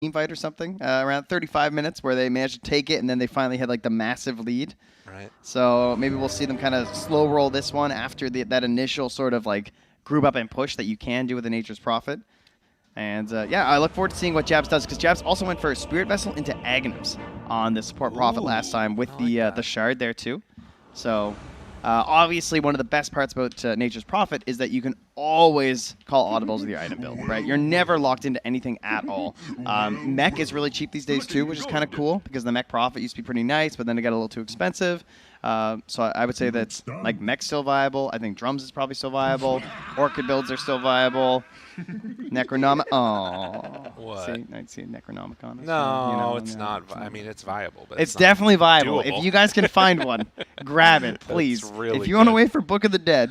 team fight or something, around 35 minutes, where they managed to take it, and then they finally had like the massive lead. Right. So maybe we'll see them kind of slow roll this one after that initial sort of like group up and push that you can do with the Nature's Prophet. And yeah, I look forward to seeing what Jabz does, because Jabz also went for a Spirit Vessel into Aghanims on the support Prophet last time with the Shard there too. So obviously one of the best parts about Nature's Prophet is that you can always call audibles with your item build, right? You're never locked into anything at all. Mech is really cheap these days too, which is kind of cool, because the Mech Prophet used to be pretty nice, but then it got a little too expensive. So I would say that's like Mech's still viable. I think Drums is probably still viable. Orchid builds are still viable. Necronomicon. Oh, what? See, I'd see Necronomicon. No, you know, it's not. I mean, it's viable, but it's definitely viable. doable. If you guys can find one, grab it, please. Really if you want to wait for Book of the Dead,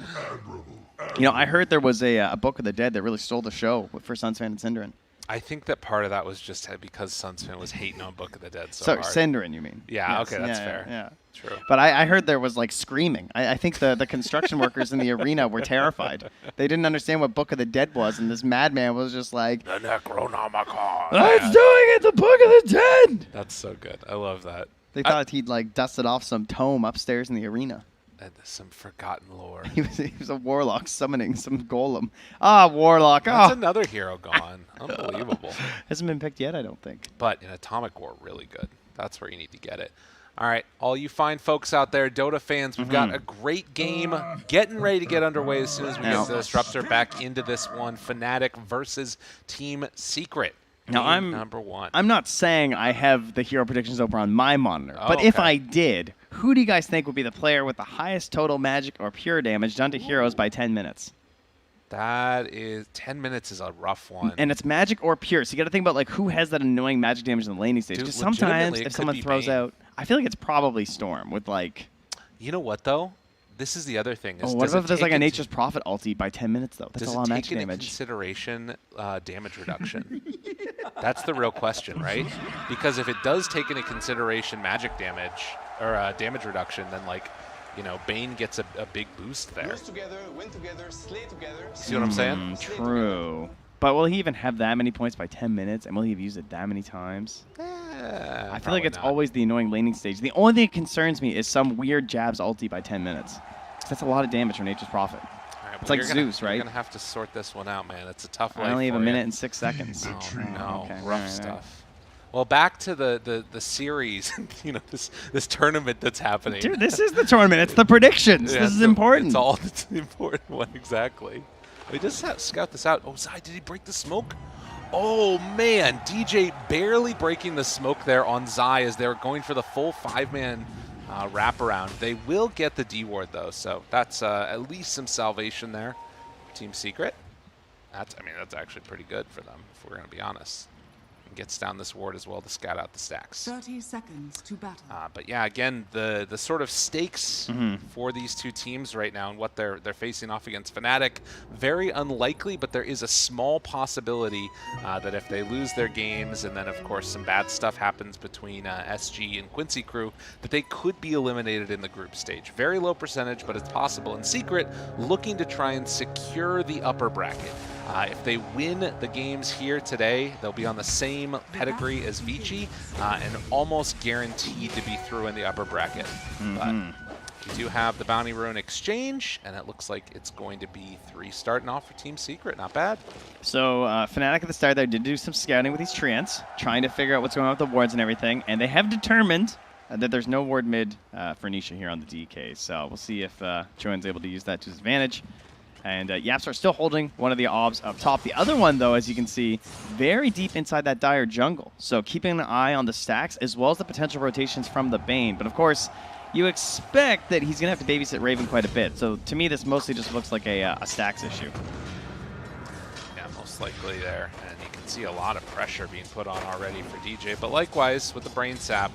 you know, I heard there was a Book of the Dead that really stole the show for Sunsfan and Synderen. I think that part of that was just because Sunsfan was hating on Book of the Dead so hard. Synderen, you mean? Yeah, yes. okay, that's fair. Yeah. True. But I heard there was like screaming. I think the construction workers in the arena were terrified. They didn't understand what Book of the Dead was, and this madman was just like, the Necronomicon. It's doing it, the Book of the Dead! That's so good. I love that. They thought he'd like dusted off some tome upstairs in the arena. Some forgotten lore. He was a warlock summoning some golem. Ah, warlock. That's another hero gone. Unbelievable. Hasn't been picked yet, I don't think. But in Atomic War, really good. That's where you need to get it. All right, all you fine folks out there, Dota fans, we've got a great game getting ready to get underway as soon as we get the Disruptor back into this one. Fnatic versus Team Secret. Now, I'm number one. I'm not saying I have the hero predictions over on my monitor, but if I did, who do you guys think would be the player with the highest total magic or pure damage done to heroes by 10 minutes? That is 10 minutes is a rough one. And it's magic or pure. So you got to think about like who has that annoying magic damage in the laning stage. Because sometimes if someone throws out, I feel like it's probably Storm with like. You know what though? This is the other thing. Oh, what if there's like a Nature's Prophet ulti by 10 minutes though? That's a lot of magic damage. Does it take into consideration damage reduction? That's the real question, right? Because if it does take into consideration magic damage or damage reduction, then like, you know, Bane gets a big boost there. Lose together, win together, slay together. See what I'm saying? True. But will he even have that many points by 10 minutes? And will he have used it that many times? I feel like it's always the annoying laning stage. The only thing that concerns me is some weird Jabz ulti by 10 minutes. That's a lot of damage from Nature's Prophet. Right, it's like Zeus, right? You're going to have to sort this one out, man. It's a tough one. I only have a minute and 6 seconds. Oh, no. Okay. Rough stuff. Well, back to the series, you know, this tournament that's happening. Dude, this is the tournament. It's the predictions. Yeah, this is important. It's all the important one, exactly. We just scout this out. Oh, Zai, did he break the smoke? Oh, man. DJ barely breaking the smoke there on Zai as they were going for the full 5-man wraparound. They will get the D ward, though, so that's at least some salvation there. Team Secret. I mean, that's actually pretty good for them, if we're going to be honest. Gets down this ward as well to scout out the stacks. 30 seconds to battle. But yeah, again, the sort of stakes for these two teams right now and what they're facing off against Fnatic, very unlikely, but there is a small possibility that if they lose their games and then of course some bad stuff happens between SG and Quincy Crew, that they could be eliminated in the group stage. Very low percentage, but it's possible. And Secret looking to try and secure the upper bracket. If they win the games here today, they'll be on the same pedigree as Vici and almost guaranteed to be through in the upper bracket. But we do have the Bounty Rune exchange, and it looks like it's going to be 3 starting off for Team Secret. Not bad. So Fnatic at the start there did do some scouting with these Treants, trying to figure out what's going on with the wards and everything, and they have determined that there's no ward mid for Nisha here on the DK. So we'll see if Joan's able to use that to his advantage. And YapzOr still holding one of the obs up top. The other one, though, as you can see, very deep inside that dire jungle. So keeping an eye on the stacks as well as the potential rotations from the Bane. But, of course, you expect that he's going to have to babysit Raven quite a bit. So to me, this mostly just looks like a stacks issue. Yeah, most likely there. And you can see a lot of pressure being put on already for DJ. But likewise, with the Brain Sap,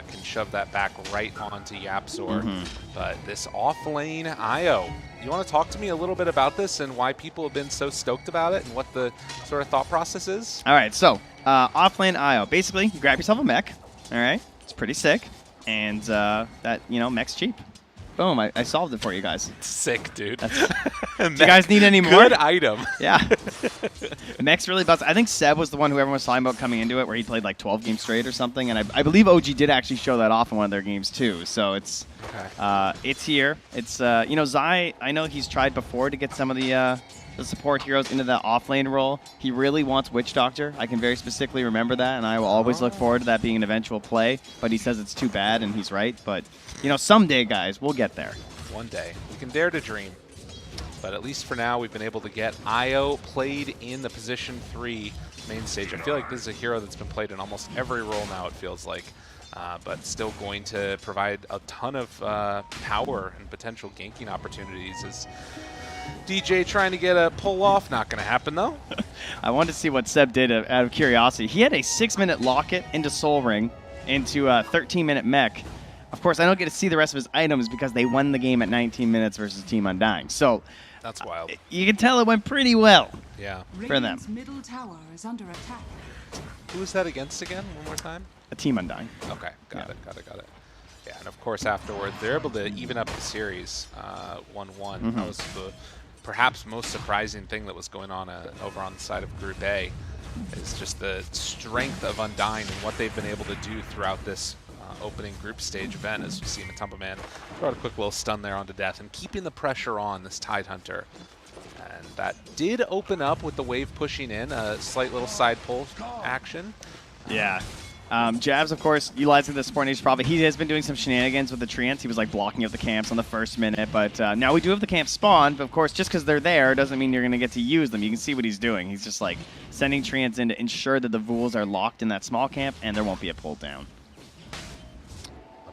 can shove that back right onto YapzOr. But this off-lane IO, you want to talk to me a little bit about this and why people have been so stoked about it and what the sort of thought process is? All right, so off-lane IO. Basically, you grab yourself a mech. All right, it's pretty sick. And that, you know, mech's cheap. Boom, I solved it for you guys. Sick, dude. Do you guys need any more? Good item. Yeah. Mech's really buzzed. I think Seb was the one who everyone was talking about coming into it, where he played like 12 games straight or something, and I believe OG did actually show that off in one of their games too. So it's it's here. It's you know, Zai, I know he's tried before to get some of the support heroes into that offlane role. He really wants Witch Doctor. I can very specifically remember that, and I will always look forward to that being an eventual play. But he says it's too bad, and he's right. But you know, someday, guys, we'll get there. One day. We can dare to dream. But at least for now, we've been able to get Io played in the position 3 main stage. I feel like this is a hero that's been played in almost every role now, it feels like. But still going to provide a ton of power and potential ganking opportunities. Is DJ trying to get a pull off? Not going to happen, though. I wanted to see what Seb did out of curiosity. He had a 6-minute locket into Soul Ring, into a 13-minute mech. Of course, I don't get to see the rest of his items because they won the game at 19 minutes versus Team Undying. So that's wild. You can tell it went pretty well. Yeah. For them. Middle tower is under attack. Who is that against again? One more time. A Team Undying. Okay, got it. Yeah, and of course afterward they're able to even up the series 1-1. That was the perhaps most surprising thing that was going on over on the side of Group A. Is just the strength of Undying and what they've been able to do throughout this opening group stage event, as you see MATUMBAMAN brought a quick little stun there onto death and keeping the pressure on this Tidehunter. And that did open up with the wave pushing in, a slight little side pull action. Yeah. Jabz, of course, utilizing the support Nisha Prophet. He has been doing some shenanigans with the treants. He was like blocking up the camps on the first minute, but now we do have the camp spawn. But of course, just because they're there doesn't mean you're going to get to use them. You can see what he's doing. He's just like sending treants in to ensure that the Vools are locked in that small camp and there won't be a pull down.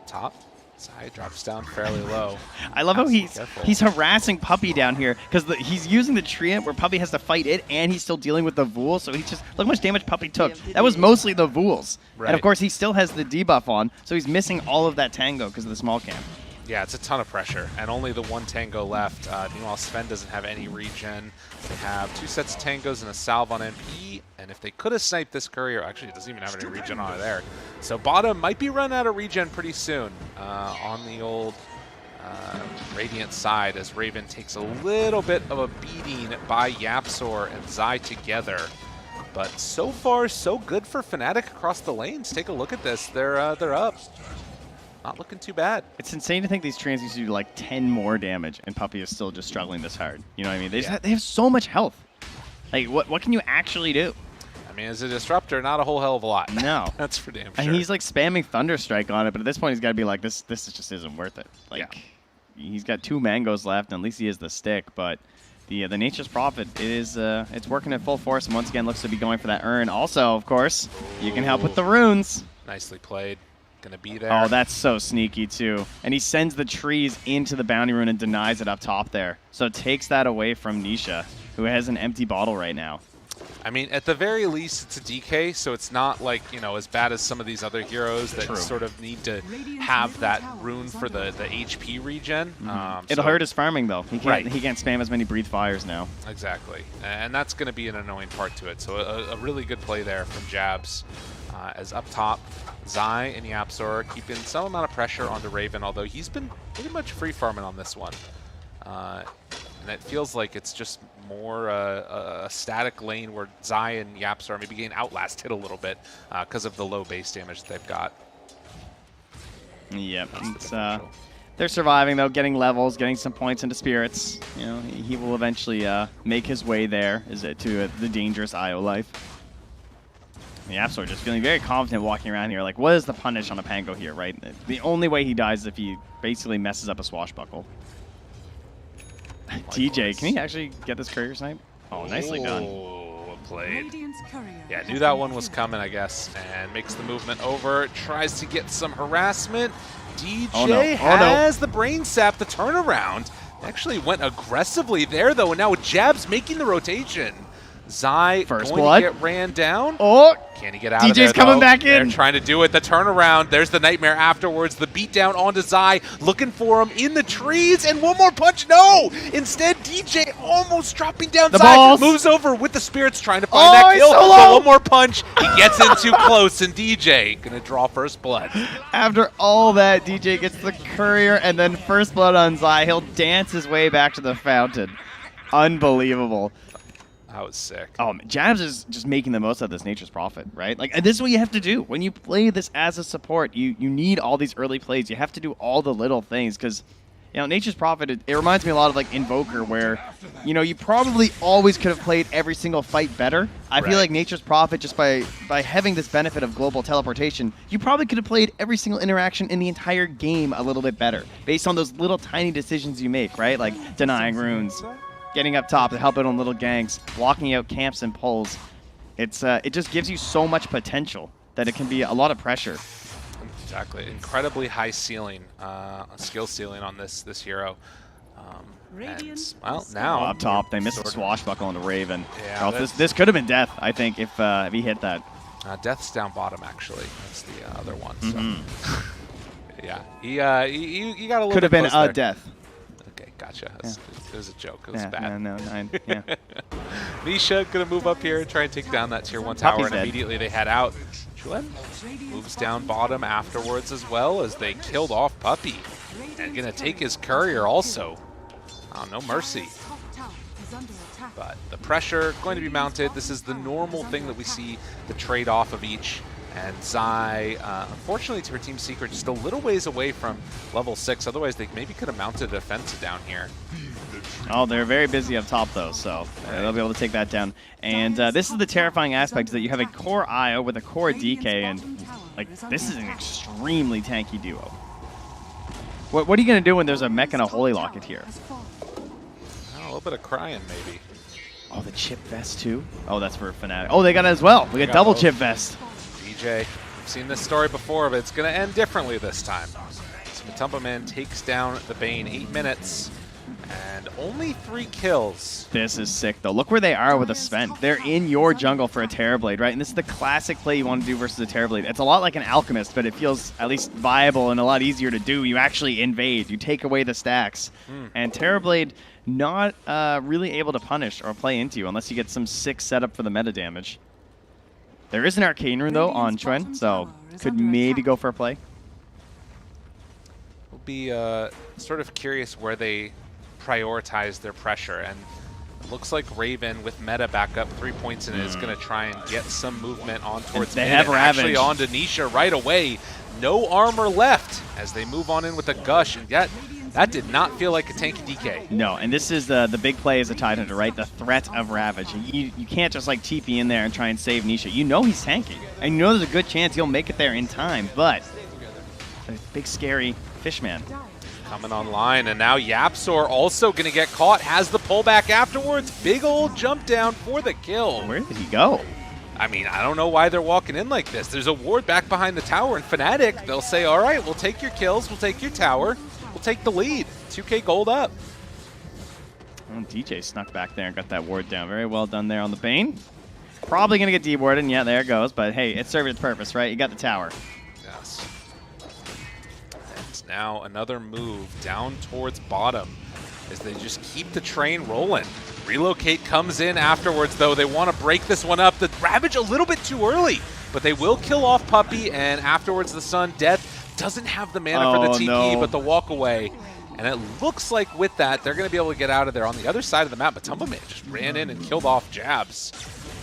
Top. Zai drops down fairly low. I love how he's harassing Puppey down here because he's using the treant where Puppey has to fight it, and he's still dealing with the Vool. So he's just look how much damage Puppey took. That was mostly the Vools, and of course he still has the debuff on, so he's missing all of that tango because of the small camp. Yeah, it's a ton of pressure, and only the one tango left. Meanwhile, Sven doesn't have any regen. They have 2 sets of tangos and a salve on MP, and if they could have sniped this courier, actually it doesn't even have any regen on it there. So bottom might be run out of regen pretty soon on the old Radiant side, as Raven takes a little bit of a beating by YapzOr and Zai together. But so far, so good for Fnatic across the lanes. Take a look at this. They're up. Not looking too bad. It's insane to think these treants used to do like 10 more damage, and Puppey is still just struggling this hard. You know what I mean? They have so much health. Like, what can you actually do? I mean, as a disruptor, not a whole hell of a lot. No. That's for damn sure. And he's like spamming Thunderstrike on it, but at this point he's got to be like, this just isn't worth it. Like, he's got 2 mangoes left, and at least he has the stick, but the Nature's Prophet, it's working at full force, and once again looks to be going for that urn. Also, of course, you can help with the runes. Nicely played. Gonna be there. Oh, that's so sneaky too. And he sends the trees into the bounty rune and denies it up top there. So it takes that away from Nisha, who has an empty bottle right now. I mean, at the very least, it's a DK, so it's not like, you know, as bad as some of these other heroes that sort of need to have that rune for the HP regen. It'll hurt his farming though. He can't spam as many breathe fires now. Exactly, and that's going to be an annoying part to it. So a really good play there from Jabz. As up top, Zai and YapzOr keeping some amount of pressure onto Raven, although he's been pretty much free farming on this one. And it feels like it's just more a static lane where Zai and YapzOr maybe getting outlasted a little bit because of the low base damage that they've got. Yep, they're surviving though, getting levels, getting some points into spirits. You know, he will eventually make his way there to the dangerous IO life. YapzOr just feeling very confident walking around here. Like, what is the punish on a Pango here, right? The only way he dies is if he basically messes up a swashbuckle. TJ, can he actually get this courier snipe? Oh, nicely done. Well played. Yeah, knew that one was coming, I guess, and makes the movement over. Tries to get some harassment. DJ has the brain sap, the turnaround. Actually went aggressively there, though, and now Jabz making the rotation. Zai First going blood. to get ran down. Oh, Can he get out of DJ's there, coming though? back in. They're trying to do it. The turnaround. There's the nightmare afterwards. The beatdown onto Zai. Looking for him in the trees. And one more punch. No! Instead, DJ almost dropping down. The Zai balls. moves over with the spirits trying to find that he's kill. so But low. one more punch. He gets in too close. And DJ going to draw first blood. after all that, DJ gets the courier and then first blood on Zai. He'll dance his way back to the fountain. Unbelievable. That was sick. Oh, man, Jabz is just making the most of this Nature's Prophet, right? Like, and this is what you have to do. When you play this as a support, you need all these early plays. You have to do all the little things because, you know, Nature's Prophet, it reminds me a lot of, like, Invoker where, you know, you probably always could have played every single fight better. I feel like Nature's Prophet, just by having this benefit of global teleportation, you probably could have played every single interaction in the entire game a little bit better based on those little tiny decisions you make, right? Like denying runes, getting up top to help out on little ganks, blocking out camps and pulls. It just gives you so much potential that it can be a lot of pressure. Exactly. Incredibly high ceiling, skill ceiling on this hero. And, well, now Up top, they missed the swashbuckle on the Raven. Yeah, This could have been death, I think, if he hit that. Death's down bottom, actually. That's the other one. So. Yeah, he got a little Could have bit been close a there. death. Okay, gotcha. It was a joke. It was Yeah, bad. no, 9. Yeah. Nisha gonna move up here and try and take down that tier 1 tower, Puppey's and dead. immediately they head out. Chuen moves down bottom afterwards as well as they killed off Puppey. And gonna take his courier also. Oh, no mercy. Top tower is under attack. But the pressure going to be mounted. This is the normal thing that we see, the trade-off of each. And Zai, unfortunately to her Team Secret, just a little ways away from level 6. Otherwise, they maybe could have mounted a defensive down here. Oh, they're very busy up top, though, so they'll be able to take that down. And this is the terrifying aspect, is that you have a core IO with a core DK, and like this is an extremely tanky duo. What are you going to do when there's a mech and a Holy Locket here? Oh, a little bit of crying, maybe. Oh, the chip vest, too? Oh, that's for Fnatic. Oh, they got it as well. We got double chip vest. DJ, we've seen this story before, but it's going to end differently this time. So MATUMBAMAN takes down the Bane, 8 minutes, and only 3 kills. This is sick, though. Look where they are with a Sven. They're in your jungle for a Terrorblade, right? And this is the classic play you want to do versus a Terrorblade. It's a lot like an Alchemist, but it feels at least viable and a lot easier to do. You actually invade. You take away the stacks. And Terrorblade not really able to punish or play into you unless you get some sick setup for the meta damage. There is an Arcane Rune, though, on Chuen, so could maybe go for a play. We'll be sort of curious where they prioritize their pressure, and it looks like Raven with meta back up 3 points in it is going to try and get some movement on towards they mid, have and Ravage. actually onto Nisha right away. No armor left as they move on in with a gush, and yet that did not feel like a tanky DK. No, and this is the big play as a Tidehunter, right? The threat of Ravage. You can't just like TP in there and try and save Nisha. You know he's tanky, and you know there's a good chance he'll make it there in time, but a big scary fishman. Coming online, and now YapzOr also going to get caught, has the pullback afterwards. Big old jump down for the kill. Where did he go? I mean, I don't know why they're walking in like this. There's a ward back behind the tower, and Fnatic, they'll say, all right, we'll take your kills, we'll take your tower, we'll take the lead. 2K gold up. Oh, DJ snuck back there and got that ward down. Very well done there on the Bane. Probably going to get dewarded, and yeah, there it goes. But hey, it served its purpose, right? You got the tower. Yes. And now another move down towards bottom as they just keep the train rolling. Relocate comes in afterwards, though. They want to break this one up. The Ravage a little bit too early, but they will kill off Puppey, and afterwards the Sun Death doesn't have the mana for the TP, but the walk away. And it looks like with that, they're going to be able to get out of there. On the other side of the map, MATUMBAMAN just ran in and killed off Jabz.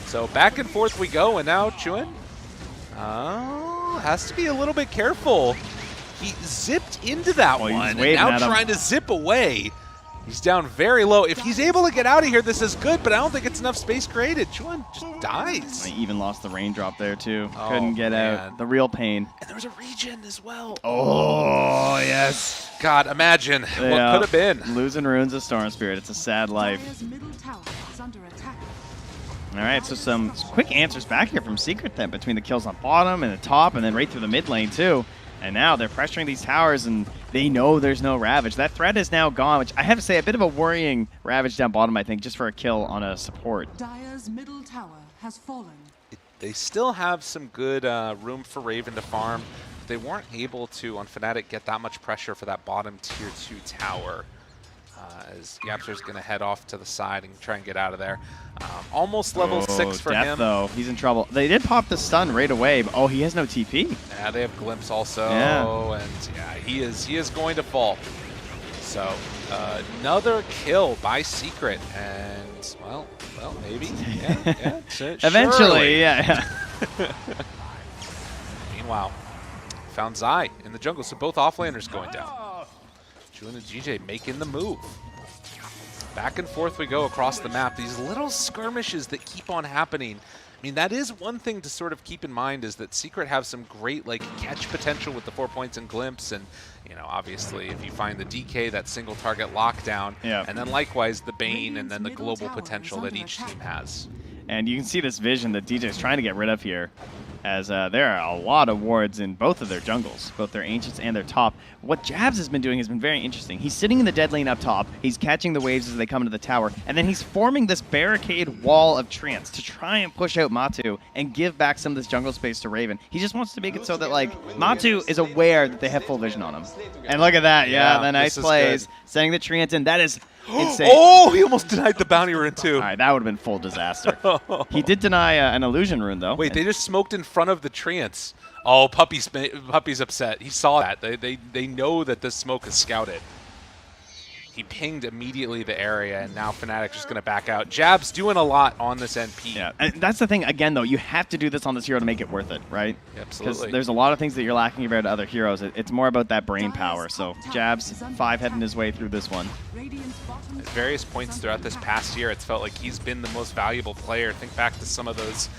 So back and forth we go, and now Chuen has to be a little bit careful. He zipped into that one, and now trying to zip away. He's down very low. If he's able to get out of here, this is good, but I don't think it's enough space created. Chuen just dies. I even lost the raindrop there, too. Oh, Couldn't get man. out. The real pain. And there was a regen as well. Oh, yes. God, imagine what could have been. Losing runes of Storm Spirit. It's a sad life. Dire's middle tower is under attack. All right, so some quick answers back here from Secret then between the kills on bottom and the top and then right through the mid lane, too. And now they're pressuring these towers, and they know there's no Ravage. That threat is now gone, which I have to say, a bit of a worrying Ravage down bottom, I think, just for a kill on a support. Dire's middle tower has fallen. They still have some good room for Raven to farm. They weren't able to, on Fnatic, get that much pressure for that bottom tier 2 tower. As YapzOr's going to head off to the side and try and get out of there. Almost level 6 for Death, him. Though. He's in trouble. They did pop the stun right away, but he has no TP. Yeah, they have Glimpse also, Yeah. and yeah, he is going to fall. So another kill by Secret, and well, maybe, yeah, Eventually, surely. yeah. Meanwhile, found Zai in the jungle, so both offlaners going down. Julian and GJ making the move. Back and forth we go across the map. These little skirmishes that keep on happening. I mean, that is one thing to sort of keep in mind, is that Secret have some great like catch potential with the 4 points and Glimpse, and you know, obviously if you find the DK, that single target lockdown, and then likewise the Bane, and then the global potential that each team has. And you can see this vision that DJ is trying to get rid of here, as there are a lot of wards in both of their jungles, both their Ancients and their top. What Jabz has been doing has been very interesting. He's sitting in the dead lane up top, he's catching the waves as they come into the tower, and then he's forming this barricade wall of treants to try and push out Matu and give back some of this jungle space to Raven. He just wants to make it so that, like, Matu is aware that they have full vision on him. And look at that, yeah, the nice plays, setting the treants in. That is insane. Oh, he almost denied the bounty rune too. All right, that would have been full disaster. He did deny an illusion rune, though. Wait, they just smoked in front of the treants. Oh, Puppey's upset. He saw that. They know that this smoke is scouted. He pinged immediately the area, and now Fnatic just going to back out. Jabz doing a lot on this NP. Yeah, and that's the thing. Again, though, you have to do this on this hero to make it worth it, right? Absolutely. Because there's a lot of things that you're lacking compared to other heroes. It's more about that brain power. So Jabz, 5 heading his way through this one. At various points throughout this past year, it's felt like he's been the most valuable player. Think back to some of those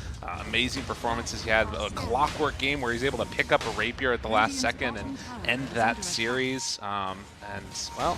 amazing performances he had. A clockwork game where he's able to pick up a rapier at the last second and end that series. And, well,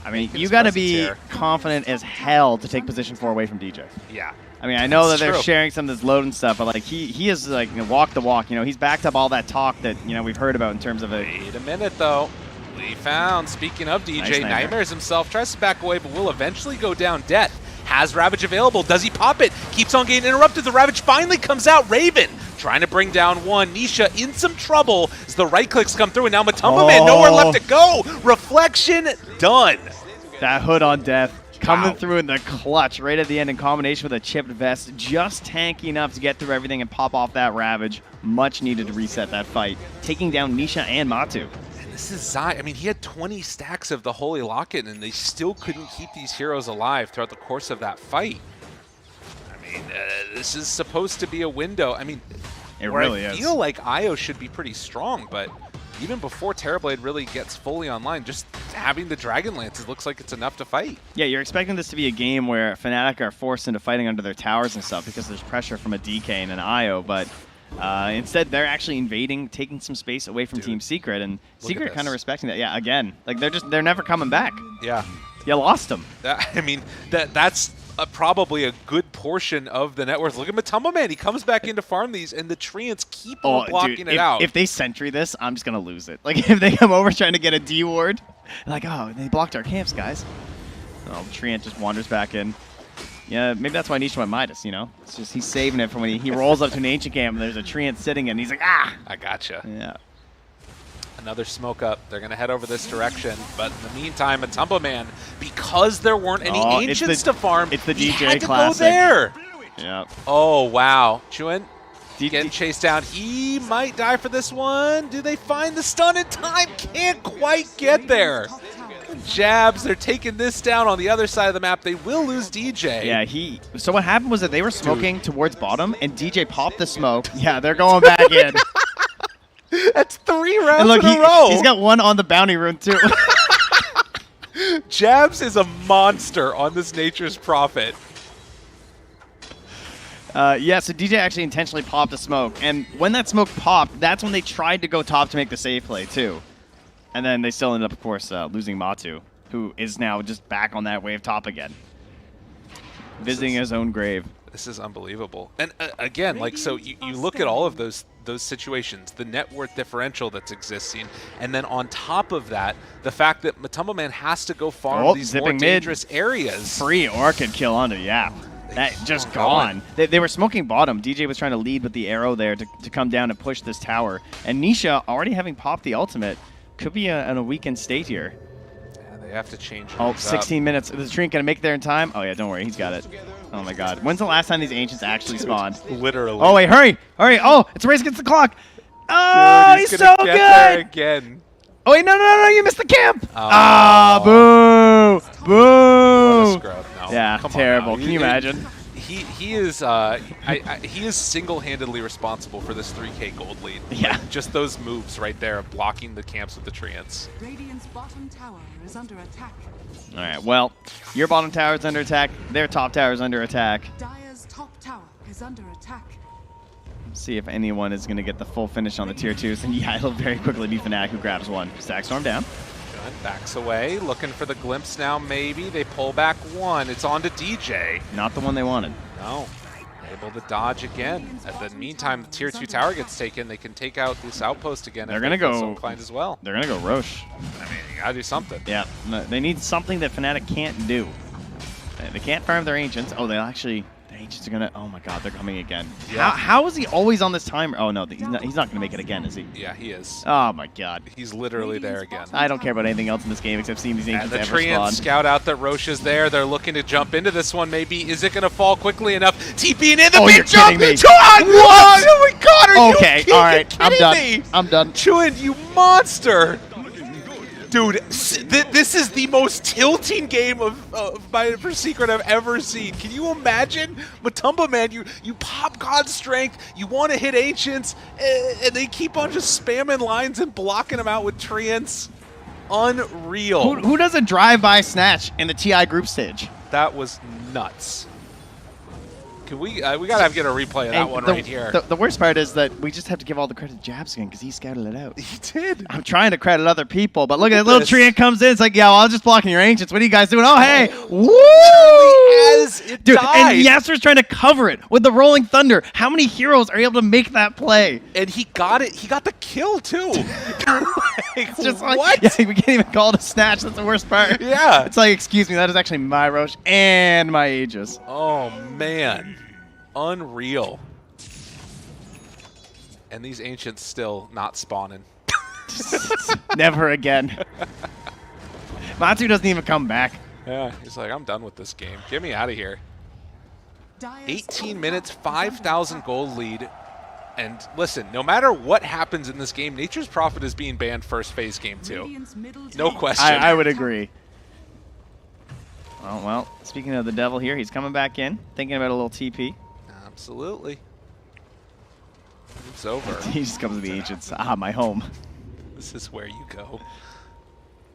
I mean, you got to be confident as hell to take position 4 away from DJ. Yeah. I mean, I know that they're true. sharing some of this load and stuff, but like he is like, you know, walk the walk. You know, he's backed up all that talk that, you know, we've heard about in terms of a. Wait a minute, though. We found, speaking of DJ, Nice Nightmares himself tries to back away, but will eventually go down. Death has Ravage available. Does he pop it? Keeps on getting interrupted. The Ravage finally comes out. Raven trying to bring down one. Nisha in some trouble as the right clicks come through, and now MATUMBAMAN nowhere left to go. Reflection done. That hood on Death coming through in the clutch right at the end in combination with a chipped vest. Just tanky enough to get through everything and pop off that Ravage. Much needed to reset that fight. Taking down Nisha and Matu. This is Zai. I mean, he had 20 stacks of the Holy Locket, and they still couldn't keep these heroes alive throughout the course of that fight. I mean, this is supposed to be a window. I mean, it really is. I feel like Io should be pretty strong, but even before Terrorblade really gets fully online, just having the Dragon Lances looks like it's enough to fight. Yeah, you're expecting this to be a game where Fnatic are forced into fighting under their towers and stuff because there's pressure from a DK and an Io, but instead they're actually invading, taking some space away from Team Secret, and Secret kind of respecting that. Yeah, again, like they're never coming back. Yeah. You lost them. I mean, that's probably a good portion of the net worth. Look at MATUMBAMAN. He comes back in to farm these, and the treants keep on blocking it out. If they sentry this, I'm just going to lose it. Like, if they come over trying to get a D ward, like, oh, they blocked our camps, guys. Oh, Treant just wanders back in. Yeah, maybe that's why Nisha went Midas, you know? It's just he's saving it from when he rolls up to an ancient camp and there's a Treant sitting in, and he's like, ah! I gotcha. Yeah. Another smoke up. They're going to head over this direction. But in the meantime, MATUMBAMAN, because there weren't any Ancients to farm, it's the DJ he had to classic. go there. Yeah. Oh, wow. Chuan getting chased down. He might die for this one. Do they find the stun in time? Can't quite get there. Jabz, they're taking this down on the other side of the map. They will lose DJ. Yeah, so what happened was that they were smoking towards bottom, and DJ popped the smoke. Yeah, they're going back in. That's 3 rounds and look, in a row. He's got one on the bounty rune, too. Jabz is a monster on this Nature's Prophet. Yeah, so DJ actually intentionally popped a smoke. And when that smoke popped, that's when they tried to go top to make the save play, too. And then they still ended up, of course, losing Matu, who is now just back on that wave top again. Visiting his own grave. This is unbelievable. And again, like, so you look at all of those those situations, the net worth differential that's existing, and then on top of that, the fact that MATUMBAMAN has to go farm these more dangerous areas. Free Orchid kill onto Yap. That just gone. They were smoking bottom. DJ was trying to lead with the arrow there to come down and push this tower. And Nisha, already having popped the ultimate, could be in a weakened state here. Yeah, they have to change it. Oh, 16 minutes. Is the Treant going to make it there in time? Oh, yeah, don't worry. He's got it. Oh, my God. When's the last time these Ancients actually spawned? Literally. Oh, wait, hurry. Hurry. Oh, it's a race against the clock. Oh, Dude, he's so good. There again. Oh, wait, no, you missed the camp. Oh. Boo. Boo. What a scrub. No, Yeah, terrible. Can you imagine? He is he is single-handedly responsible for this 3K gold lead. Yeah. Like, just those moves right there of blocking the camps with the Treants. Radiant's bottom tower is under attack. All right, well, your bottom tower is under attack. Their top tower is under attack. Dire's top tower is under attack. See if anyone is going to get the full finish on the tier 2s. And yeah, it'll very quickly be Fnatic who grabs one. Stack Storm down. Backs away, looking for the glimpse now, maybe. They pull back one. It's on to DJ. Not the one they wanted. No. Able to dodge again. At the meantime, the tier 2 tower gets taken. They can take out this outpost again. They're going to go so inclined as well. They're going to go Roche. I mean, you got to do something. Yeah, they need something that Fnatic can't do. They can't farm their Ancients. Oh, they actually... The Ancients are going to... Oh, my God, they're coming again. Yeah. How is he always on this timer? Oh, no, he's not going to make it again, is he? Yeah, he is. Oh, my God. He's literally there again. I don't care about anything else in this game except seeing these Ancients And the ever spawn. Treants scout out that Roche is there. They're looking to jump into this one, maybe. Is it going to fall quickly enough? TPing in the Oh, big you're jump! kidding me. Chuan! What? Oh, my God, are Okay, you all right, kidding I'm done. me? I'm done. Chuan, you monster! Dude, this is the most tilting game for Secret I've ever seen. Can you imagine? MATUMBAMAN, you pop God's Strength, you want to hit Ancients, and they keep on just spamming lines and blocking them out with Treants. Unreal. Who does a drive-by snatch in the TI group stage? That was nuts. Can we gotta get a replay of that one right here. The worst part is that we just have to give all the credit to Jabz again because he scouted it out. He did. I'm trying to credit other people, but look at that little Treant comes in. It's like, yeah, well, I was just blocking your Ancients. What are you guys doing? Oh, hey. Woo! As it Dude, died. and YapzOr's trying to cover it with the Rolling Thunder. How many heroes are able to make that play? And he got it. He got the kill, too. It's just like, what? Yeah, we can't even call it a snatch. That's the worst part. Yeah. It's like, excuse me, that is actually my Roche and my Aegis. Oh, man. Unreal. And these Ancients still not spawning. Never again. Matu doesn't even come back. Yeah, he's like, I'm done with this game. Get me out of here. Dire's 18 top minutes, tower is under 5,000 attack. gold lead. And listen, no matter what happens in this game, Nature's Prophet is being banned first phase game 2. Radiant's middle No tower question. I would agree. Oh, well, speaking of the devil here, he's coming back in, thinking about a little TP. Absolutely. It's over. He just comes to the Ancients. Ah, my home. This is where you go.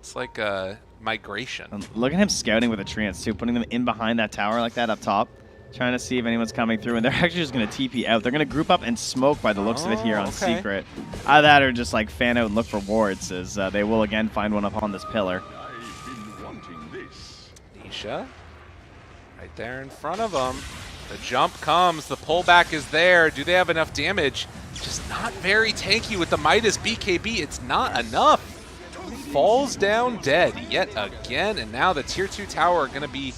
It's like a migration. Look at him scouting with the Treants, too, putting them in behind that tower like that up top, trying to see if anyone's coming through, and they're actually just going to TP out. They're going to group up and smoke by the looks of it here on okay. Secret. That or just like fan out and look for wards, as they will again find one up on this pillar. Nisha, right there in front of them. The jump comes, the pullback is there. Do they have enough damage? Just not very tanky with the Midas BKB. It's not enough. Falls down dead yet again, and now the tier 2 tower are going to be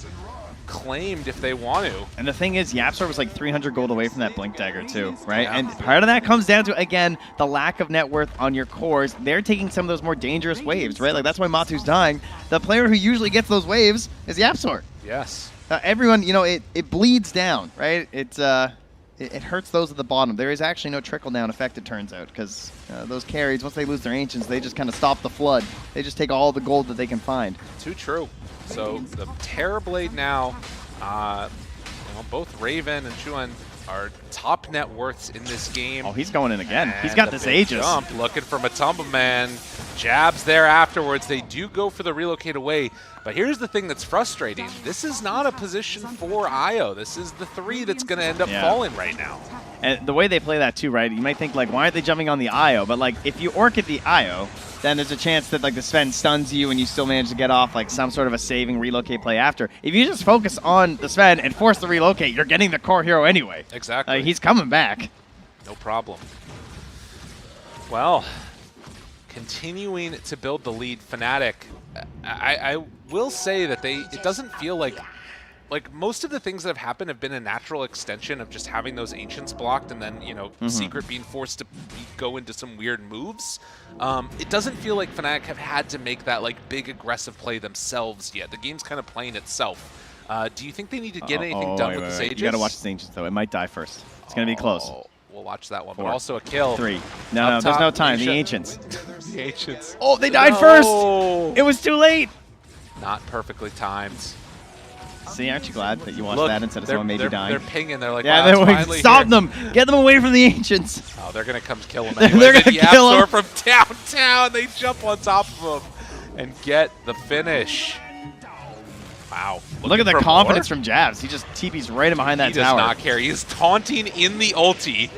claimed if they want to. And the thing is, YapzOr was like 300 gold away from that Blink Dagger too, right? Yeah. And part of that comes down to, again, the lack of net worth on your cores. They're taking some of those more dangerous waves, right? Like, that's why Matu's dying. The player who usually gets those waves is YapzOr. Yes. Everyone, you know, it bleeds down, right? It hurts those at the bottom. There is actually no trickle-down effect, it turns out, because those carries, once they lose their Ancients, they just kind of stop the flood. They just take all the gold that they can find. Too true. So the Terrorblade now, both Raven and Chuan are top net worths in this game. Oh, he's going in again. And He's got the this big Aegis. Jump, looking for MATUMBAMAN. Jabz there afterwards. They do go for the relocate away. But here's the thing that's frustrating. This is not a position for Io. This is the 3 that's going to end up falling right now. And the way they play that too, right? You might think, like, why aren't they jumping on the Io? But, like, if you orchid the Io, then there's a chance that, like, the Sven stuns you and you still manage to get off, like, some sort of a saving relocate play after. If you just focus on the Sven and force the relocate, you're getting the core hero anyway. Exactly. He's coming back. No problem. Well, continuing to build the lead, Fnatic, I will say that it doesn't feel like most of the things that have happened have been a natural extension of just having those Ancients blocked and then, you know, Secret being forced to go into some weird moves. It doesn't feel like Fnatic have had to make that, like, big aggressive play themselves yet. The game's kind of playing itself. Do you think they need to get anything done with the Sages? You gotta watch the Ancients, though. It might die first. It's gonna be close. We'll watch that one, 4, but also a kill. 3. No, there's no time. Nisha. The Ancients. The Ancients. Oh, they died first! It was too late! Not perfectly timed. See, aren't you glad that you watched Look, that instead of someone maybe dying? They're pinging. They're like, yeah, wow, they're stop them! Get them away from the Ancients! Oh, they're going to come kill him They're anyway. gonna kill him. from downtown. They jump on top of him and get the finish. Wow. Look at the confidence from Jabz. He just TP's right in behind that tower. He does not care. He is taunting in the ulti.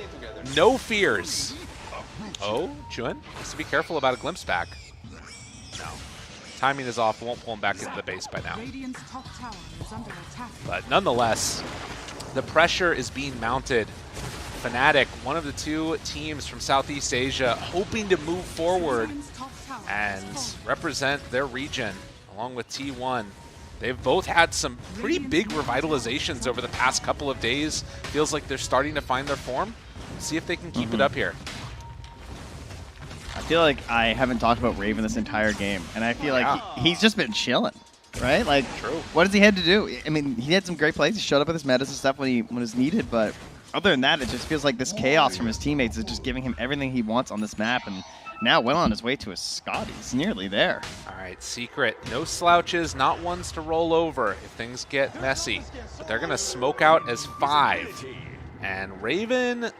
No fears. Oh, Jun has to be careful about a glimpse back. No. Timing is off. Won't pull him back into the base by now. Radiant's top tower is under attack. But nonetheless, the pressure is being mounted. Fnatic, one of the two teams from Southeast Asia, hoping to move forward and represent their region along with T1. They've both had some pretty big revitalizations over the past couple of days. Feels like they're starting to find their form. See if they can keep it up here. I feel like I haven't talked about Raven this entire game, and I feel like he's just been chilling, right? Like, True. What does he had to do? I mean, he had some great plays. He showed up with his metas and stuff when it was needed, but other than that, it just feels like this chaos from his teammates is just giving him everything he wants on this map, and now well on his way to a Scotty. He's nearly there. All right, Secret, no slouches, not ones to roll over if things get messy. But they're going to smoke out as 5. And Raven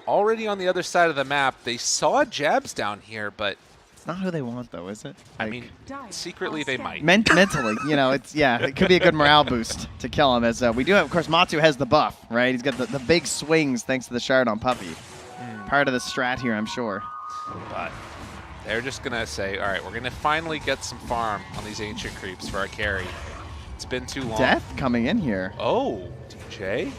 already on the other side of the map. They saw Jabz down here, but it's not who they want, though, is it? I mean, secretly they might. Mentally, you know, it could be a good morale boost to kill him. As we do have, of course, Matu has the buff, right? He's got the big swings thanks to the shard on Puppey. Part of the strat here, I'm sure. But they're just going to say, all right, we're going to finally get some farm on these ancient creeps for our carry. It's been too long. Death coming in here. Oh, DJ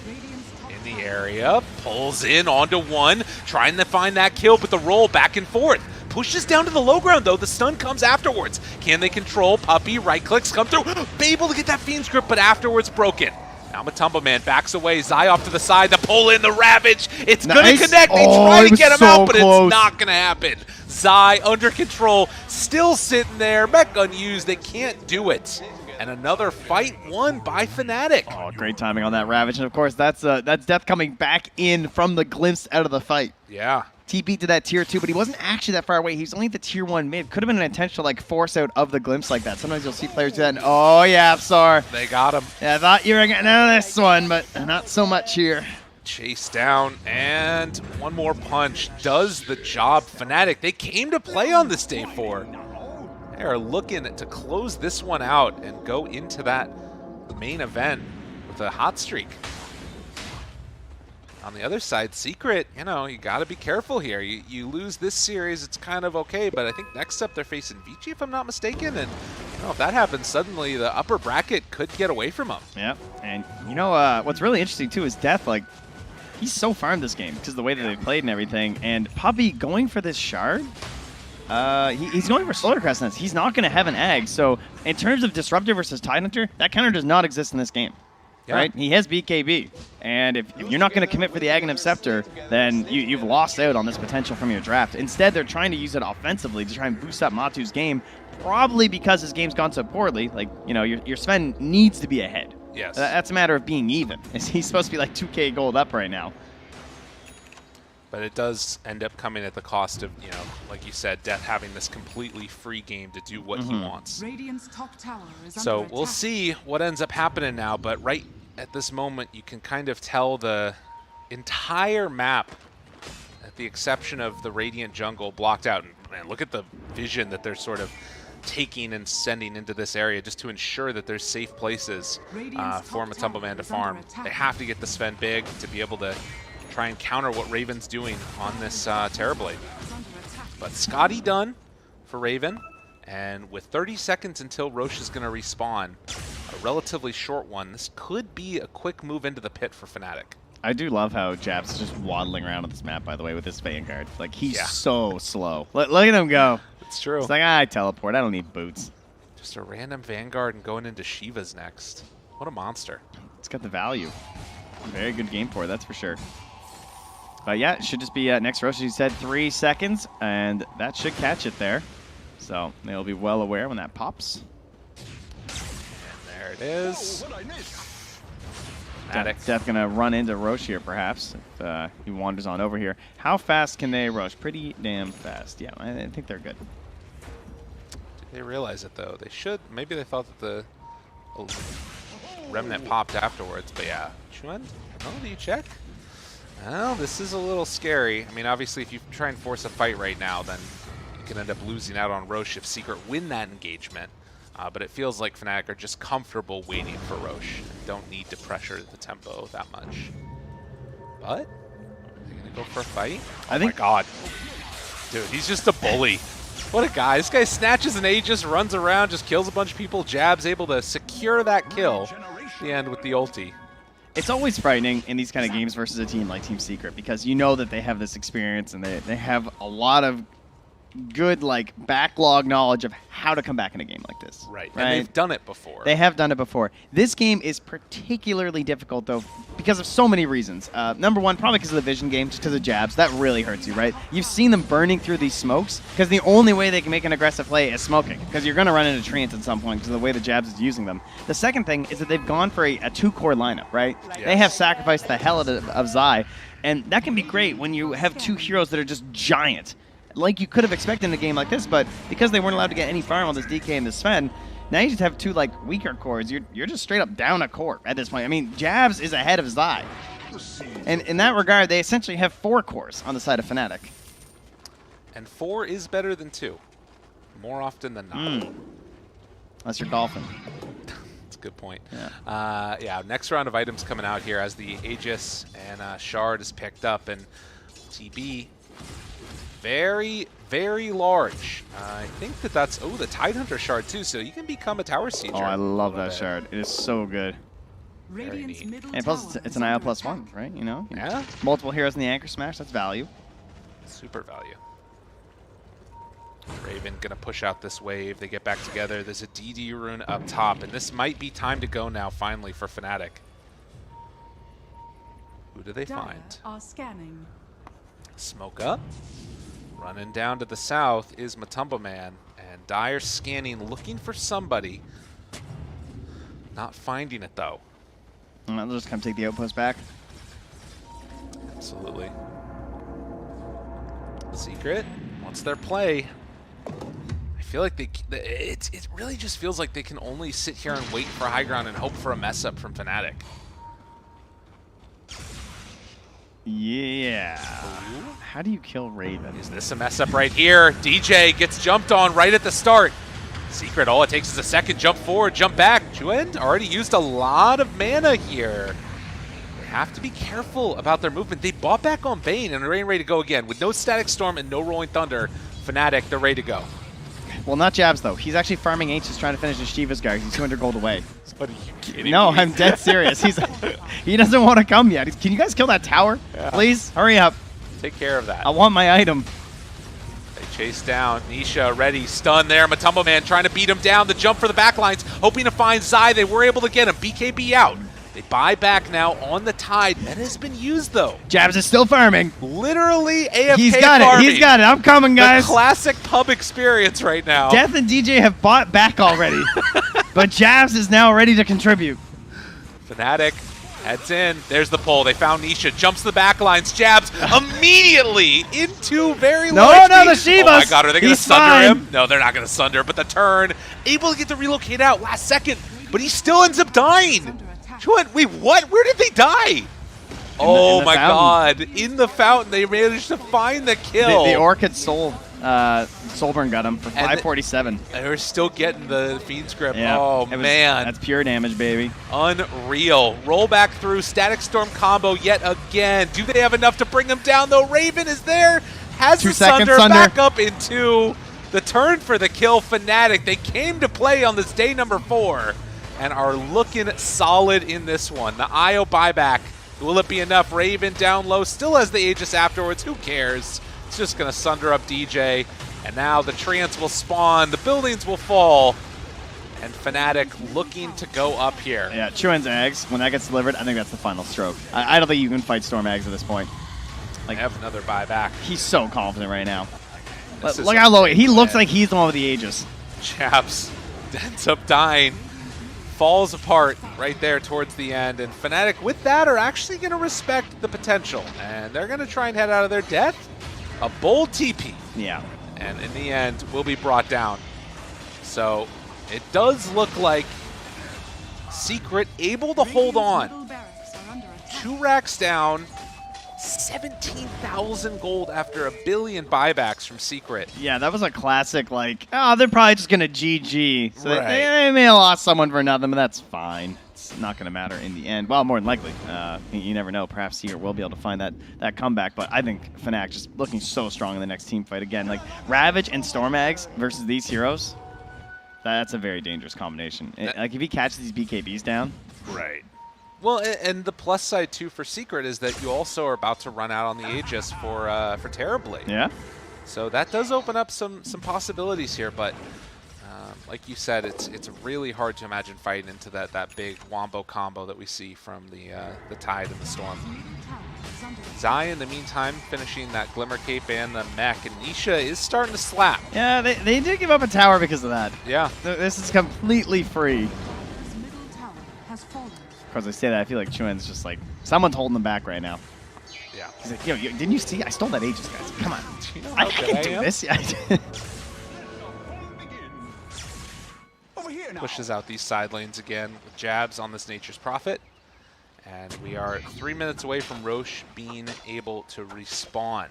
in the area, pulls in onto 1, trying to find that kill, but the roll back and forth. Pushes down to the low ground, though. The stun comes afterwards. Can they control? Puppey, right clicks, come through. Be able to get that Fiend's Grip, but afterwards broken. Now MATUMBAMAN backs away. Zai off to the side, the pull in, the Ravage. It's going to connect. They try to get him out, but it's not going to happen. Zai under control, still sitting there. Mech unused. They can't do it. And another fight won by Fnatic. Oh, great timing on that Ravage. And, of course, that's Death coming back in from the glimpse out of the fight. Yeah. TP to that tier 2, but he wasn't actually that far away. He was only at the tier 1 mid. Could have been an intentional like force out of the glimpse like that. Sometimes you'll see players do that. And, oh, yeah, YapzOr. They got him. Yeah, I thought you were getting out of this one, but not so much here. Chase down, and one more punch does the job. Fnatic, they came to play on this day 4. They are looking to close this one out and go into that main event with a hot streak. On the other side, Secret, you know, you got to be careful here. You lose this series, it's kind of okay, but I think next up they're facing Vici, if I'm not mistaken, and you know, if that happens, suddenly the upper bracket could get away from them. Yep, and you know what's really interesting too is Death, like, he's so farmed this game because of the way that they played and everything, and Puppey going for this shard, he's going for Slaughter Crescents. He's not going to have an Egg, so in terms of Disruptor versus Tidehunter, that counter does not exist in this game. Yeah. Right? He has BKB. And if you're not going to commit for the Aghanim Scepter, then you've lost out on this potential from your draft. Instead, they're trying to use it offensively to try and boost up Matu's game, probably because his game's gone so poorly. Like, you know, your Sven needs to be ahead. Yes. That's a matter of being even. He's supposed to be like 2K gold up right now. But it does end up coming at the cost of, you know, like you said, Death having this completely free game to do what he wants. Radiant's top tower is So under we'll attack. see what ends up happening now, but right at this moment, you can kind of tell the entire map, at the exception of the Radiant jungle, blocked out. And man, look at the vision that they're sort of taking and sending into this area just to ensure that there's safe places for MATUMBAMAN to farm. They have to get the Sven big to be able to try and counter what Raven's doing on this Terrorblade. But Scotty done for Raven, and with 30 seconds until Roche is going to respawn, a relatively short one, this could be a quick move into the pit for Fnatic. I do love how Jabz is just waddling around on this map, by the way, with his Vanguard. Like, he's so slow. Look at him go. It's true. It's like, I teleport. I don't need boots. Just a random Vanguard and going into Shiva's next. What a monster. It's got the value. Very good game for it, that's for sure. But yeah, it should just be next Roche. You said 3 seconds, and that should catch it there. So they'll be well aware when that pops. And there it is. Death gonna run into Roche here, perhaps, if he wanders on over here. How fast can they Roche? Pretty damn fast. Yeah, I think they're good. Did they realize it, though? They should. Maybe they thought that the Remnant popped afterwards, but yeah. Chuan? Oh, do you check? Well, this is a little scary. I mean, obviously, if you try and force a fight right now, then you can end up losing out on Roche if Secret win that engagement. But it feels like Fnatic are just comfortable waiting for Roche. Don't need to pressure the tempo that much. But, are they going to go for a fight? Oh my god. Dude, he's just a bully. What a guy. This guy snatches an Aegis, runs around, just kills a bunch of people. Jabz able to secure that kill at the end with the ulti. It's always frightening in these kind of games versus a team like Team Secret because you know that they have this experience and they have a lot of good like backlog knowledge of how to come back in a game like this. Right. And they've done it before. They have done it before. This game is particularly difficult though because of so many reasons. Number one, probably because of the vision game, just because of Jabz. That really hurts you, right? You've seen them burning through these smokes because the only way they can make an aggressive play is smoking because you're going to run into treants at some point because of the way the Jabz is using them. The second thing is that they've gone for a 2-core lineup, right? Yes. They have sacrificed the hell out of Zai, and that can be great when you have two heroes that are just giant. Like you could have expected in a game like this, but because they weren't allowed to get any farm on this DK and this Sven, now you just have two like weaker cores. You're just straight up down a core at this point. I mean, Jabz is ahead of Zai. And in that regard, they essentially have 4 cores on the side of Fnatic. And 4 is better than 2, more often than not. Unless you're golfing. That's a good point. Yeah. Yeah, next round of items coming out here as the Aegis and Shard is picked up, and TB very, very large. I think that's, oh, the Tidehunter Shard too, so you can become a Tower Sieger. Oh, I love that Shard. It is so good. And plus, it's an IL +1, right? You know? Yeah. Multiple heroes in the Anchor Smash, that's value. Super value. Raven gonna push out this wave. They get back together. There's a DD rune up top, and this might be time to go now, finally, for Fnatic. Who do they find? Are scanning. Smoke up. Running down to the south is MATUMBAMAN, and Dire scanning, looking for somebody. Not finding it, though. They'll just come take the outpost back. Absolutely. Secret, what's their play? I feel like it really just feels like they can only sit here and wait for high ground and hope for a mess up from Fnatic. Yeah. How do you kill Raven? Is this a mess up right here? DJ gets jumped on right at the start. Secret, all it takes is a second, jump forward, jump back. Jaunuel already used a lot of mana here. They have to be careful about their movement. They bought back on Bane and are ready to go again. With no Static Storm and no Rolling Thunder, Fnatic, they're ready to go. Well, not Jabz, though. He's actually farming H's trying to finish his Shiva's guard. He's 200 gold away. What, are you kidding No, me? I'm dead serious. He doesn't want to come yet. Can you guys kill that tower? Yeah. Please? Hurry up. Take care of that. I want my item. They chase down. Nisha ready. Stun there. MATUMBAMAN trying to beat him down. The jump for the backlines. Hoping to find Zai. They were able to get him. BKB out. They buy back now on the Tide. That has been used, though. Jabz is still farming. Literally AFK He's got farming. it. He's got it. I'm coming, guys. The classic pub experience right now. Death and DJ have bought back already. But Jabz is now ready to contribute. Fnatic heads in. There's the pull. They found Nisha. Jumps the back lines. Jabz immediately into very large. No, the Shivas. Oh my god, are they going to sunder fine. him? No, they're not going to sunder, but the turn. Able to get the relocate out last second, but he still ends up dying. Wait, what? Where did they die? Oh my god. In the fountain, they managed to find the kill. The Orchid Soulburn got him for 547. They were still getting the Fiend's Grip. Yeah, oh, man. That's pure damage, baby. Unreal. Roll back through. Static Storm combo yet again. Do they have enough to bring him down, though? Raven is there. Has 2 the seconds, Sunder back up into the turn for the kill. Fnatic, they came to play on this day number 4 and are looking solid in this one. The IO buyback Will it be enough? Raven down low, still has the Aegis afterwards. Who cares? It's just going to sunder up DJ. And now the treants will spawn, the buildings will fall. And Fnatic looking to go up here. Yeah, Chuan's Ags, when that gets delivered, I think that's the final stroke. I don't think you can fight Storm Ags at this point. Like, have another buyback. He's so confident right now. Look how low he looks like he's the one with the Aegis. Jabz ends up dying. Falls apart right there towards the end. And Fnatic, with that, are actually going to respect the potential. And they're going to try and head out of their death. A bold TP. Yeah. And in the end, will be brought down. So it does look like Secret able to hold on. 2 racks down. 17,000 gold after 1 billion buybacks from Secret. Yeah, that was a classic, like, oh, they're probably just going to GG. So right. they may have lost someone for nothing, but that's fine. It's not going to matter in the end. Well, more than likely. You never know. Perhaps Secret will be able to find that comeback, but I think Fnatic just looking so strong in the next team fight. Again, like, Ravage and Stormags versus these heroes, that's a very dangerous combination. Like, if he catches these BKBs down. Right. Well, and the plus side, too, for Secret is that you also are about to run out on the Aegis for Terrorblade. Yeah. So that does open up some possibilities here, but like you said, it's really hard to imagine fighting into that big wombo combo that we see from the Tide and the Storm. Zai, in the meantime, finishing that Glimmer Cape and the mech, and Nisha is starting to slap. Yeah, they did give up a tower because of that. Yeah. This is completely free. His middle tower has fallen. Of course, I say that, I feel like Chuan's just like, someone's holding them back right now. Yeah. He's like, yo, didn't you see? I stole that Aegis, guys. Come on. Do you know I how can good do I am? this. Yeah. Pushes out these side lanes again with Jabz on this Nature's Prophet. And we are 3 minutes away from Roche being able to respawn.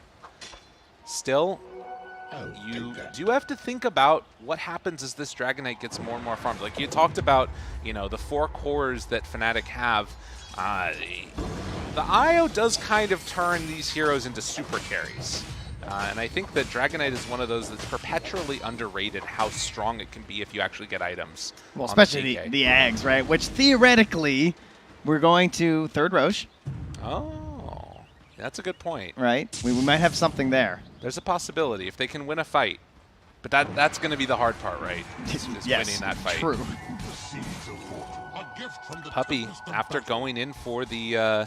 Still, you do have to think about what happens as this Dragon Knight gets more and more farmed. Like you talked about, you know, the 4 cores that Fnatic have. The IO does kind of turn these heroes into super carries. And I think that Dragon Knight is one of those that's perpetually underrated how strong it can be if you actually get items. Well, especially the Ags, right? Which theoretically, we're going to third Roche. Oh, that's a good point. Right? We might have something there. There's a possibility if they can win a fight. But that's going to be the hard part, right? Is Yes, winning that fight. True. Puppey, after going in for the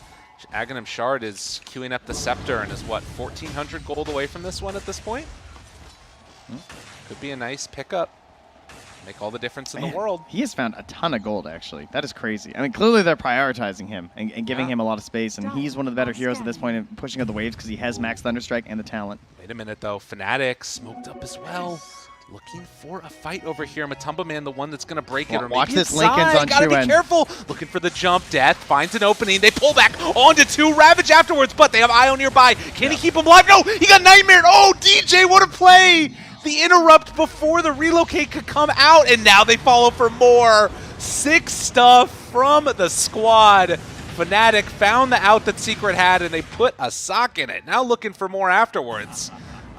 Aghanim Shard, is queuing up the Scepter and is, what, 1,400 gold away from this one at this point? Could be a nice pickup. Make all the difference in the world. He has found a ton of gold, actually. That is crazy. I mean, clearly they're prioritizing him and giving him a lot of space, and he's one of the better heroes at this point in pushing out the waves because he has max Thunderstrike and the talent. Wait a minute, though. Fnatic smoked up as well. Looking for a fight over here. MATUMBAMAN, the one that's going to break it. Or watch maybe this Linken's on Gotta be Chuan. careful. Looking for the jump. Death finds an opening. They pull back onto 2. Ravage afterwards, but they have IO nearby. Can he keep him alive? No, he got Nightmare. Oh, DJ, what a play. The interrupt before the relocate could come out, and now they follow for more. 6 stuff from the squad. Fnatic found the out that Secret had, and they put a sock in it. Now looking for more afterwards.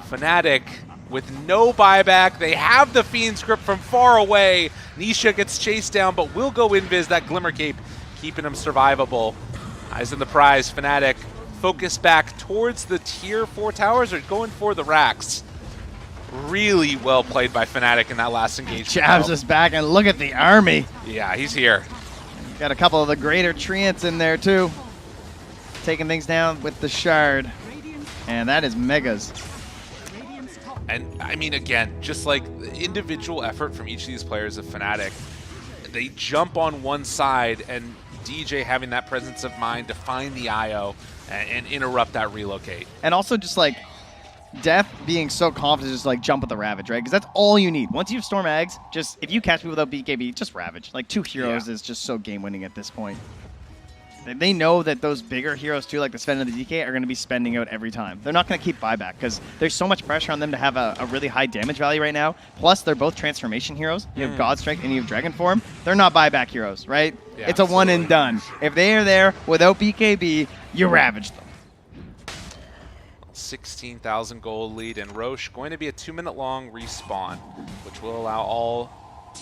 Fnatic with no buyback. They have the Fiend script from far away. Nisha gets chased down, but will go invis. That Glimmer Cape keeping him survivable. Eyes on the prize. Fnatic focus back towards the tier 4 towers, or going for the racks. Really well played by Fnatic in that last engagement. Jabz is back, and look at the army. Yeah, he's here. Got a couple of the greater treants in there, too. Taking things down with the Shard. And that is Megas. And, I mean, again, just like the individual effort from each of these players of Fnatic, they jump on one side, and DJ having that presence of mind to find the IO and interrupt that relocate. And also just, like, Death being so confident, just like jump with the Ravage, right? Because that's all you need. Once you have Storm Ags, just if you catch me without BKB, just Ravage. Like 2 heroes is just so game winning at this point. They know that those bigger heroes too, like the Sven and the DK, are going to be spending out every time. They're not going to keep buyback because there's so much pressure on them to have a really high damage value right now. Plus, they're both transformation heroes. You have God Strength and you have Dragon Form. They're not buyback heroes, right? Yeah, it's a one and done. If they are there without BKB, you Ravage them. 16,000 gold lead, and Roche going to be a 2-minute long respawn, which will allow all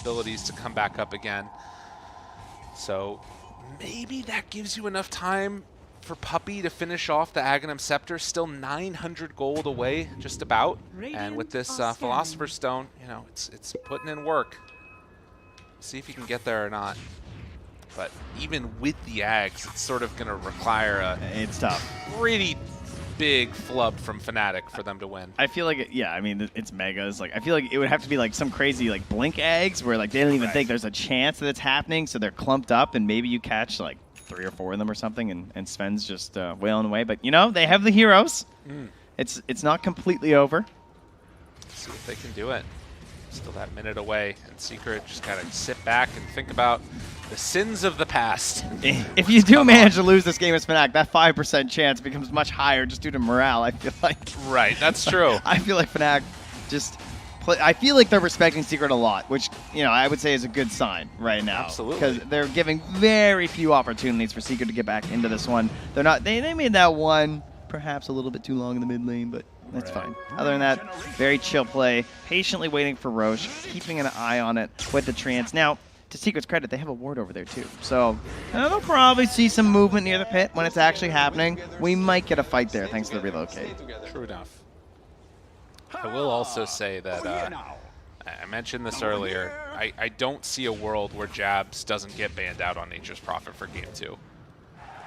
abilities to come back up again. So maybe that gives you enough time for Puppey to finish off the Aghanim Scepter. Still 900 gold away, just about. And with this Philosopher's Stone, you know, it's putting in work. See if you can get there or not. But even with the Ags, it's sort of going to require a it's tough. Pretty big flub from Fnatic for them to win. I feel like, yeah, I mean, it's megas. Like, I feel like it would have to be like some crazy like blink eggs where like they don't even think there's a chance that it's happening, so they're clumped up, and maybe you catch like 3 or 4 of them or something, and Sven's just wailing away. But you know, they have the heroes. It's not completely over. Let's see if they can do it. Still that minute away, and Secret just gotta sit back and think about the sins of the past. If you do manage to lose this game as Fnatic, that 5% chance becomes much higher just due to morale, I feel like. Right, that's true. I feel like Fnatic just I feel like they're respecting Secret a lot, which, you know, I would say is a good sign right now. Absolutely. Because they're giving very few opportunities for Secret to get back into this one. They're not, they made that one perhaps a little bit too long in the mid lane, but that's fine. Other than that, very chill play, patiently waiting for Roche, keeping an eye on it with the trance. Now, to Secret's credit, they have a ward over there too. So they'll probably see some movement near the pit when it's actually happening. We might get a fight there thanks to the relocate. True enough. I will also say that I mentioned this earlier. I don't see a world where Jabz doesn't get banned out on Nature's Prophet for Game 2.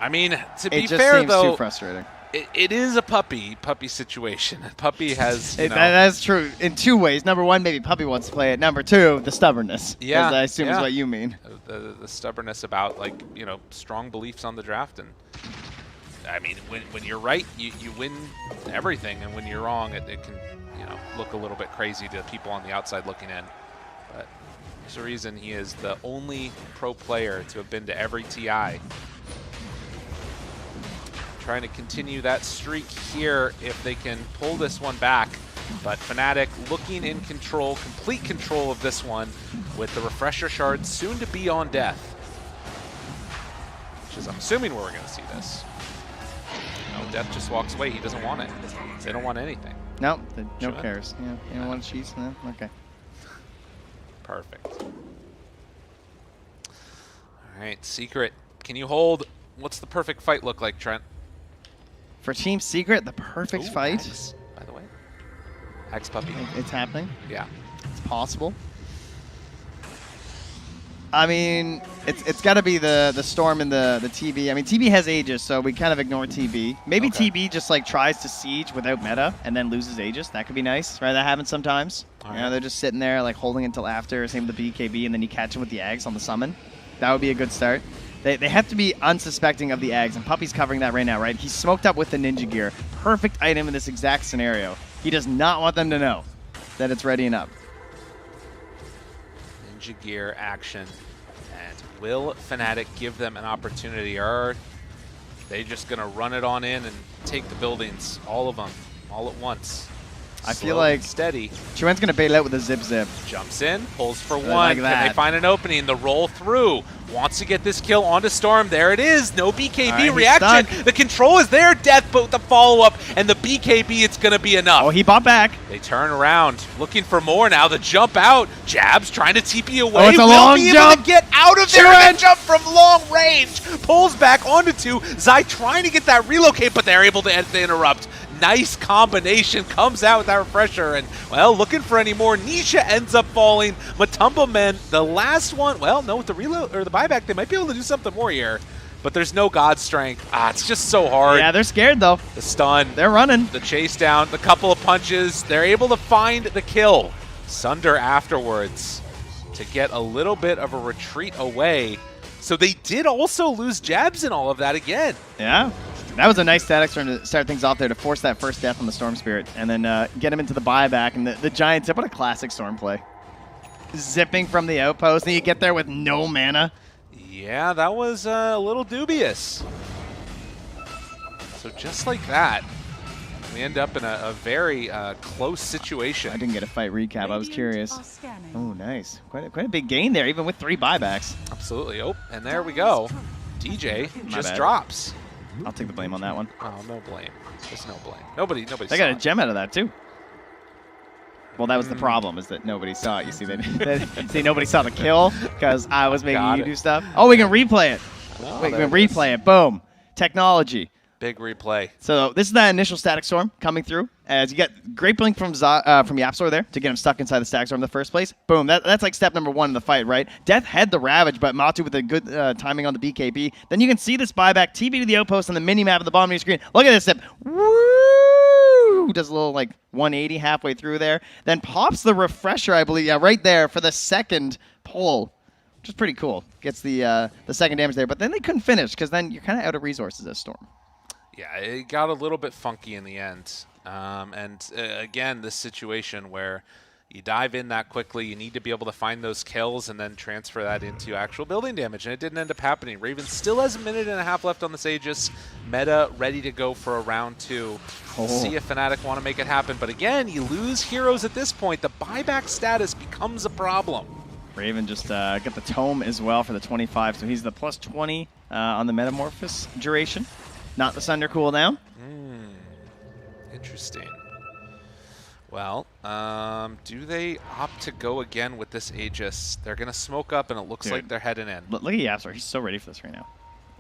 I mean, to be fair, though, it just seems too frustrating. It is a Puppey situation. Puppey has, you know, that's true in 2 ways. Number 1, maybe Puppey wants to play it. Number 2, the stubbornness. Yeah, I assume is what you mean. The stubbornness about, like, you know, strong beliefs on the draft. And I mean, when you're right, you win everything, and when you're wrong, it can, you know, look a little bit crazy to people on the outside looking in. But there's a reason he is the only pro player to have been to every TI. Trying to continue that streak here if they can pull this one back. But Fnatic looking in control, complete control of this one with the refresher shard soon to be on death. Which is, I'm assuming, where we're going to see this. No, Death just walks away. He doesn't want it. They don't want anything. No, no cares. Yeah, you don't want cheese? No? Okay. Perfect. All right, Secret. Can you hold? What's the perfect fight look like, Trent? For Team Secret, the perfect fight. Axe, by the way. Axe Puppey. It's happening. Yeah. It's possible. I mean, it's got to be the Storm and the TB. I mean, TB has Aegis, so we kind of ignore TB. Maybe TB just like tries to siege without meta and then loses Aegis. That could be nice, right? That happens sometimes. You know, they're just sitting there like holding until after. Same with the BKB, and then you catch them with the Ags on the summon. That would be a good start. They have to be unsuspecting of the Ags, and Puppey's covering that right now, right? He's smoked up with the Ninja Gear. Perfect item in this exact scenario. He does not want them to know that it's readying up. Ninja Gear action. And will Fnatic give them an opportunity, or are they just going to run it on in and take the buildings, all of them, all at once? I feel like steady. Chuen's going to bail out with a zip. Jumps in, pulls for one. Like Can they find an opening? The roll through. Wants to get this kill onto Storm. There it is. No BKB reaction. The control is there. Death, but with the follow-up and the BKB, it's going to be enough. Oh, he bought back. They turn around, looking for more now. The jump out. Jabz trying to TP away. Oh, it's a long able to get out of there. And jump from long range. Pulls back onto 2. Zai trying to get that relocate, but they're able to interrupt. Nice combination, comes out with that refresher, and, well, looking for any more. Nisha ends up falling. MATUMBAMAN, the last one, well, no, with the reload or the buyback, they might be able to do something more here, but there's no god strength. It's just so hard. Yeah, they're scared, though. The stun. They're running. The chase down, the couple of punches. They're able to find the kill. Sunder afterwards to get a little bit of a retreat away. So they did also lose Jabz in all of that again. Yeah. That was a nice static turn to start things off there to force that first death on the Storm Spirit and then get him into the buyback. And the Giant Zip, what a classic Storm play. Zipping from the outpost, and you get there with no mana. Yeah, that was a little dubious. So just like that, we end up in a very close situation. I didn't get a fight recap. I was curious. Oh, nice. Quite a big gain there, even with 3 buybacks. Absolutely. Oh, and there we go. DJ just drops. I'll take the blame on that one. Oh, no blame. There's no blame. Nobody They got a gem out of that, too. Well, that was the problem, is that nobody saw it. You see, see, nobody saw the kill because I was making you do stuff. Oh, we can replay it. Oh, we can replay it. Boom. Technology. Big replay. So this is that initial static storm coming through. As you get great blink from YapzOr there to get him stuck inside the static storm in the first place. Boom. That's like step number 1 in the fight, right? Death had the Ravage, but Matu with a good timing on the BKB. Then you can see this buyback, TB to the outpost on the mini-map at the bottom of your screen. Look at this step. Woo! Does a little like 180 halfway through there. Then pops the refresher, I believe, yeah, right there for the second pull, which is pretty cool. Gets the second damage there, but then they couldn't finish because then you're kind of out of resources as Storm. Yeah, it got a little bit funky in the end. Again, this situation where you dive in that quickly, you need to be able to find those kills and then transfer that into actual building damage, and it didn't end up happening. Raven still has a minute and a half left on this Aegis. Meta ready to go for a round 2. See if Fnatic want to make it happen, but again, you lose heroes at this point. The buyback status becomes a problem. Raven just got the Tome as well for the 25, so he's the plus 20 on the Metamorphosis duration. Not the Sunder cooldown. Interesting. Well, do they opt to go again with this Aegis? They're going to smoke up, and it looks like they're heading in. Look at YapzOr. He's so ready for this right now.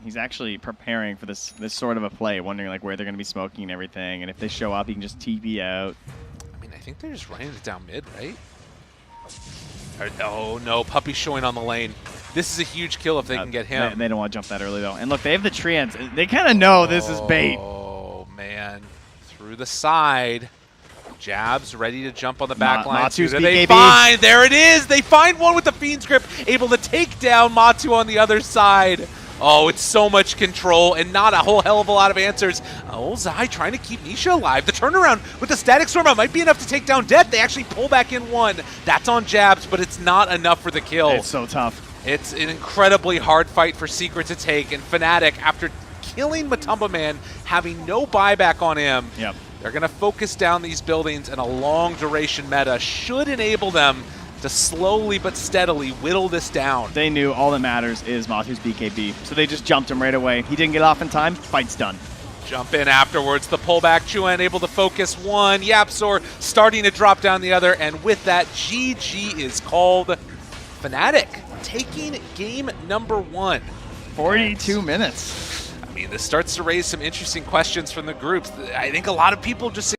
He's actually preparing for this sort of a play, wondering like where they're going to be smoking and everything, and if they show up, he can just TP out. I mean, I think they're just running it down mid, right? Oh, no. Puppey showing on the lane. This is a huge kill if they can get him. They don't want to jump that early, though. And look, they have the treants. They kind of know this is bait. Oh, man. Through the side. Jabz ready to jump on the back line. Matu's Who do they BKB. find? There it is. They find one with the Fiend's Grip, able to take down Matu on the other side. Oh, it's so much control and not a whole hell of a lot of answers. Oh, Zai trying to keep Nisha alive. The turnaround with the Static Storm might be enough to take down Death. They actually pull back in 1. That's on Jabz, but it's not enough for the kill. It's so tough. It's an incredibly hard fight for Secret to take, and Fnatic, after killing MATUMBAMAN, having no buyback on him, they're going to focus down these buildings, and a long duration meta should enable them to slowly but steadily whittle this down. They knew all that matters is Matu's BKB, so they just jumped him right away. He didn't get off in time, fight's done. Jump in afterwards, the pullback, Chuan able to focus 1, YapzOr starting to drop down the other, and with that, GG is called. Fnatic taking game number 1. 42 minutes. I mean, this starts to raise some interesting questions from the groups. I think a lot of people just